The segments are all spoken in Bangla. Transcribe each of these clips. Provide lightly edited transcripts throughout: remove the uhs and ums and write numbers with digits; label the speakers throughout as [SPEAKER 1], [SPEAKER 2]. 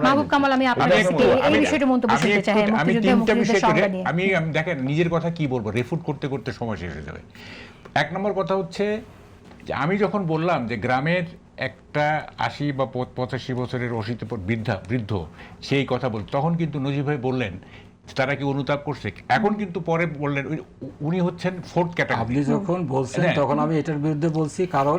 [SPEAKER 1] মাহবুব কামাল, আমি আপনার কাছে এই বিষয়টা মন্তব্য শুনতে চাই।
[SPEAKER 2] আমি তিনটা বিষয় করে আমি দেখেন নিজের কথা কি বলবো, রেফুট করতে করতে সময় শেষ হয়ে যাবে। এক নম্বর কথা হচ্ছে যে আমি যখন বললাম যে গ্রামের একটা ৮০ বা ৮৫ বছরের অশীত বৃদ্ধ সেই কথা বল, তখন কিন্তু নজিব ভাই বললেন তারা কি অনুতাপ করছে। এখন কিন্তু পরে বললেন উনি হচ্ছেন ফোর্থ ক্যাটাগরি।
[SPEAKER 3] আপনি যখন বলছেন তখন আমি এটার বিরুদ্ধে বলছি, কারণ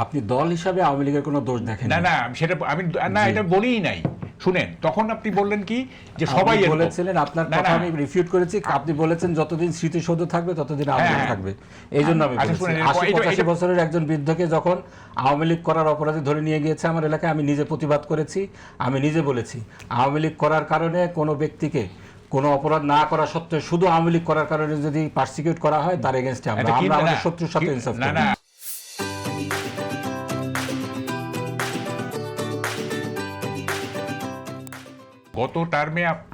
[SPEAKER 3] আপনি দল হিসাবে আওয়ামী লীগের কোনো দোষ দেখেন
[SPEAKER 2] না। না সেটা আমি না, এটা বলিই নাই। শুনেন, তখন আপনি বললেন কি যে সবাই
[SPEAKER 3] বলেছিলেন, আপনার কথা আমি রিফিউট করেছি। আপনি বলেছেন যতদিন স্মৃতিসৌধ থাকবে ততদিন আওয়ামী লীগ থাকবে। এই জন্য আমি ৮০-৮৫ বছরের একজন বৃদ্ধকে যখন আওয়ামী লীগ করার অপরাধে ধরে নিয়ে গিয়েছে আমার এলাকায়, আমি নিজে প্রতিবাদ করেছি। আমি নিজে বলেছি আওয়ামী লীগ করার কারণে কোনো ব্যক্তিকে কোনো অপরাধ না করা সত্ত্বেও শুধু আওয়ামী লীগ করার কারণে যদি পার্সিকিউট করা হয় তার এগেইনস্টে আমরা আমাদের শত্রুর সাথে ইনসাফ করি।
[SPEAKER 2] গত টার্মে আপনি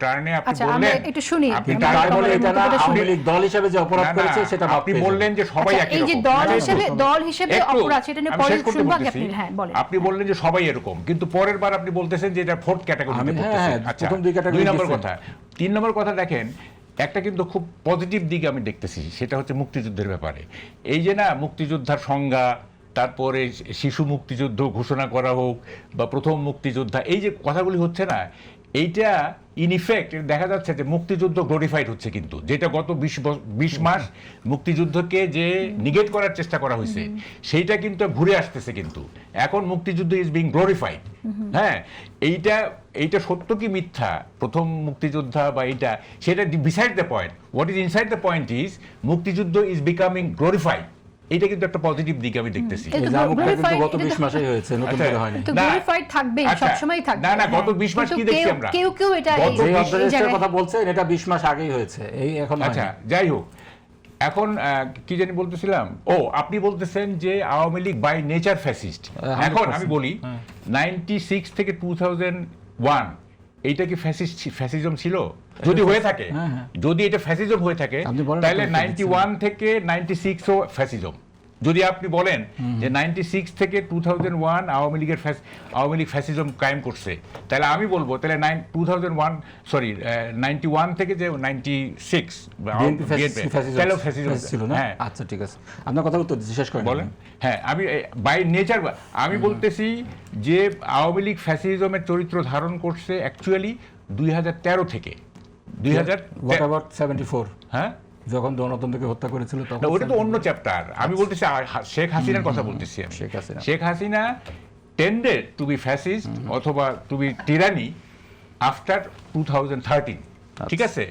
[SPEAKER 1] বললেন, একটু শুনি,
[SPEAKER 3] আপনি তাই বলে এটা না আওয়ামী লীগ দল হিসেবে যে অপরাধ করেছে সেটা
[SPEAKER 2] আপনি বললেন যে সবাই একই রকম।
[SPEAKER 1] এই যে দল হিসেবে অপরাধ, সেটা নিয়ে পরে শুনবো আপনি। হ্যাঁ বলেন।
[SPEAKER 2] আপনি বললেন যে সবাই এরকম, কিন্তু পরের বার আপনি বলতেছেন যে এটা ফোর্থ ক্যাটাগরিতে পড়তেছে। আচ্ছা,
[SPEAKER 3] প্রথম দুই ক্যাটাগরি।
[SPEAKER 2] 2 নম্বর কথা, 3 নম্বর কথা দেখেন, একটা কিন্তু খুব পজিটিভ দিক আমি দেখতেছি, সেটা হচ্ছে মুক্তিযুদ্ধের ব্যাপারে। এই যে না মুক্তিযোদ্ধার সংজ্ঞা, তারপরে শিশু মুক্তিযুদ্ধ ঘোষণা করা হোক বা প্রথম মুক্তিযোদ্ধা, এই যে কথাগুলি হচ্ছে না, এইটা ইন ইফেক্ট দেখা যাচ্ছে যে মুক্তিযুদ্ধ গ্লোরিফাইড হচ্ছে। কিন্তু যেটা গত 20 মাস মুক্তিযুদ্ধকে যে নিগেট করার চেষ্টা করা হয়েছে সেইটা কিন্তু ঘুরে আসতেছে। কিন্তু এখন মুক্তিযুদ্ধ ইজ বিং গ্লোরিফাইড। হ্যাঁ, এইটা সত্য কি মিথ্যা, প্রথম মুক্তিযোদ্ধা বা এইটা, সেটা beside the point. What is inside the point is মুক্তিযুদ্ধ ইজ বিকামিং গ্লোরিফাইড। এটা কিন্তু একটা পজিটিভ দিক আমি দেখতেছি।
[SPEAKER 3] গত 20 মাসেই হয়েছে, নতুন করে হয়নি।
[SPEAKER 1] তো গ্লোরিফাইড থাকবে, সব সময় থাকবে।
[SPEAKER 2] না গত 20 মাস কি দেখছি আমরা?
[SPEAKER 1] কেউ এটা
[SPEAKER 3] এই অবজারভেশনের কথা বলছেন, এটা 20 মাস আগেই হয়েছে, এই এখন হয়নি।
[SPEAKER 2] আচ্ছা, যাই হোক, এখন কি জানি বলতেছিলাম, আপনি বলতেছেন যে Awami League by nature fascist. এখন আমি বলি 96 থেকে 2001 এইটা কি ফ্যাসিজম ছিল? যদি হয়ে থাকে, যদি এটা ফ্যাসিজম হয়ে থাকে, তাহলে 91 থেকে 96 ও ফ্যাসিজম। যদি আপনি বলেন যে 96 থেকে 2001 আওয়ামী লীগ ফ্যাসিজম কায়েম করছে, তাহলে আমি বলবো তাহলে 91 থেকে যে 96 তাহলে ফ্যাসিজম ছিল না।
[SPEAKER 3] আচ্ছা ঠিক আছে, আপনার কথা উত্তর দিচ্ছি, শেষ করেন।
[SPEAKER 2] বলেন। হ্যাঁ, আমি বাই নেচার আমি বলতেছি যে আওয়ামী লীগ ফ্যাসিজমের চরিত্র ধারণ করছে অ্যাকচুয়ালি 2013 থেকে
[SPEAKER 3] 74। হ্যাঁ, যখন গণতন্ত্রকে হত্যা করেছিল তখন।
[SPEAKER 2] ওটা তো অন্য চ্যাপ্টার। আমি বলতেছি শেখ হাসিনার কথা বলতেছি। আমি Sheikh Hasina tended to be fascist অথবা টু বি টিরানি আফটার 2013। ঠিক আছে,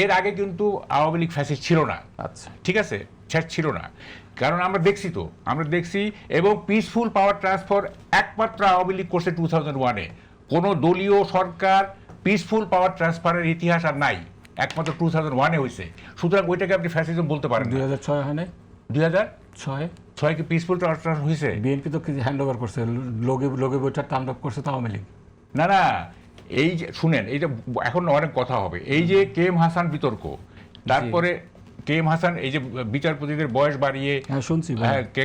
[SPEAKER 2] এর আগে কিন্তু আওয়ামী লীগ ফ্যাসিস্ট ছিল না।
[SPEAKER 3] আচ্ছা,
[SPEAKER 2] ঠিক আছে, ছিল না, কারণ আমরা দেখছি এবং পিসফুল পাওয়ার ট্রান্সফার একমাত্র আওয়ামী লীগ করছে 2001-এ। কোনো দলীয় সরকার পিসফুল পাওয়ার ট্রান্সফারের ইতিহাস আর নাই, একমাত্র 2001-এ হয়েছে। সুতরাং ওইটাকে আপনি ফ্যাসিজম বলতে পারেন।
[SPEAKER 3] 2006 হয় নাই?
[SPEAKER 2] 2006 কি পিসফুল ট্রান্সফার হয়েছে?
[SPEAKER 3] বিএনপি তো হ্যান্ড ওভার করছে, লোগে বইটা টার্ন আপ করছে তো আওয়ামী লীগ।
[SPEAKER 2] না, এই যে শুনেন, এইটা এখন অনেক কথা হবে। এই যে কেএম হাসান বিতর্ক, তারপরে কেএম হাসান এই যে বিচারপতিদের বয়স বাড়িয়ে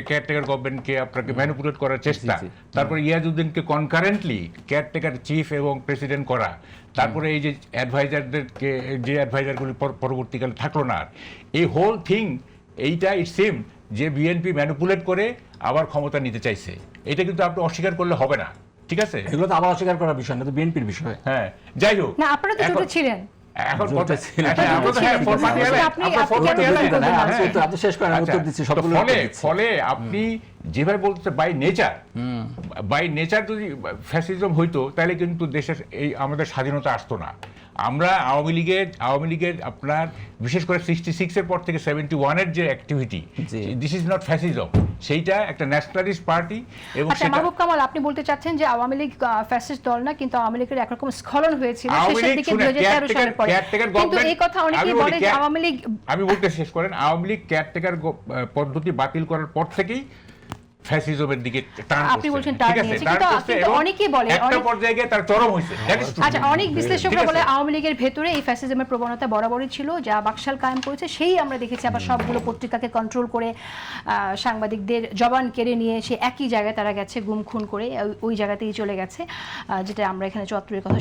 [SPEAKER 2] কেয়ারটেকার গভর্নমেন্টকে আপনাকে ম্যানিপুলেট করার চেষ্টা, তারপরে ইয়াজউদ্দিনকে কনকারেন্টলি কেয়ারটেকার চিফ এবং প্রেসিডেন্ট করা, তারপরে এই যে অ্যাডভাইজারদেরকে যে অ্যাডভাইজারগুলি পরবর্তীকালে থাকলো না, এই হোল থিং এইটা ইট সিম যে বিএনপি ম্যানিপুলেট করে আবার ক্ষমতা নিতে চাইছে। এটা কিন্তু আপনি অস্বীকার করলে হবে না। ঠিক আছে,
[SPEAKER 3] এগুলো তো আবার অস্বীকার করার বিষয় না, তো বিএনপির বিষয়।
[SPEAKER 2] হ্যাঁ, যাই হোক,
[SPEAKER 1] না আপনারা তো জোটে ছিলেন।
[SPEAKER 2] এখন ফলে আপনি যেভাবে বলতে বাই নেচার যদি ফ্যাসিজম হইতো তাহলে কিন্তু দেশের এই আমাদের স্বাধীনতা আসতো না। আমরা আওয়ামী লীগের আপনার বিশেষ করে 66-এর পর থেকে 71-এর যে activity, this is not fascism, সেইটা একটা ন্যাশনালিস্ট পার্টি। এবং
[SPEAKER 1] মাহবুব কামাল, আপনি বলতে চাচ্ছেন যে আওয়ামী লীগ ফ্যাসিস্ট দল না, কিন্তু আওয়ামী লীগের একরকম স্খলন হয়েছিল শেষের দিকে 2013 সালের পরে। কিন্তু এই কথা অনেকেই বলে যে আওয়ামী লীগ,
[SPEAKER 2] আমি বলতে শেষ করেন, আওয়ামী লীগ কেয়ারটেকার পদ্ধতি বাতিল করার পর থেকেই ফ্যাসিজমের দিকে টার্ন করছে।
[SPEAKER 1] আপনি বলছেন টার্ন নিয়েছে, কিন্তু অনেকেই বলে
[SPEAKER 2] একটা পর্যায়ে গিয়ে তার চরম হয়েছে।
[SPEAKER 1] আচ্ছা, অনেক বিশ্লেষকরা বলে আওয়ামী লীগের ভেতরে এই ফ্যাসিজমের প্রবণতা বরাবরই ছিল, যা বাকশাল কায়েম করেছে সেই আমরা দেখেছি। আবার সবগুলো পত্রিকাকে কন্ট্রোল করে সাংবাদিকদের জবান কেড়ে নিয়ে সে একই জায়গায় তারা গেছে, গুম খুন করে ওই জায়গাতেই চলে গেছে, যেটা আমরা এখানে চত্বরের কথা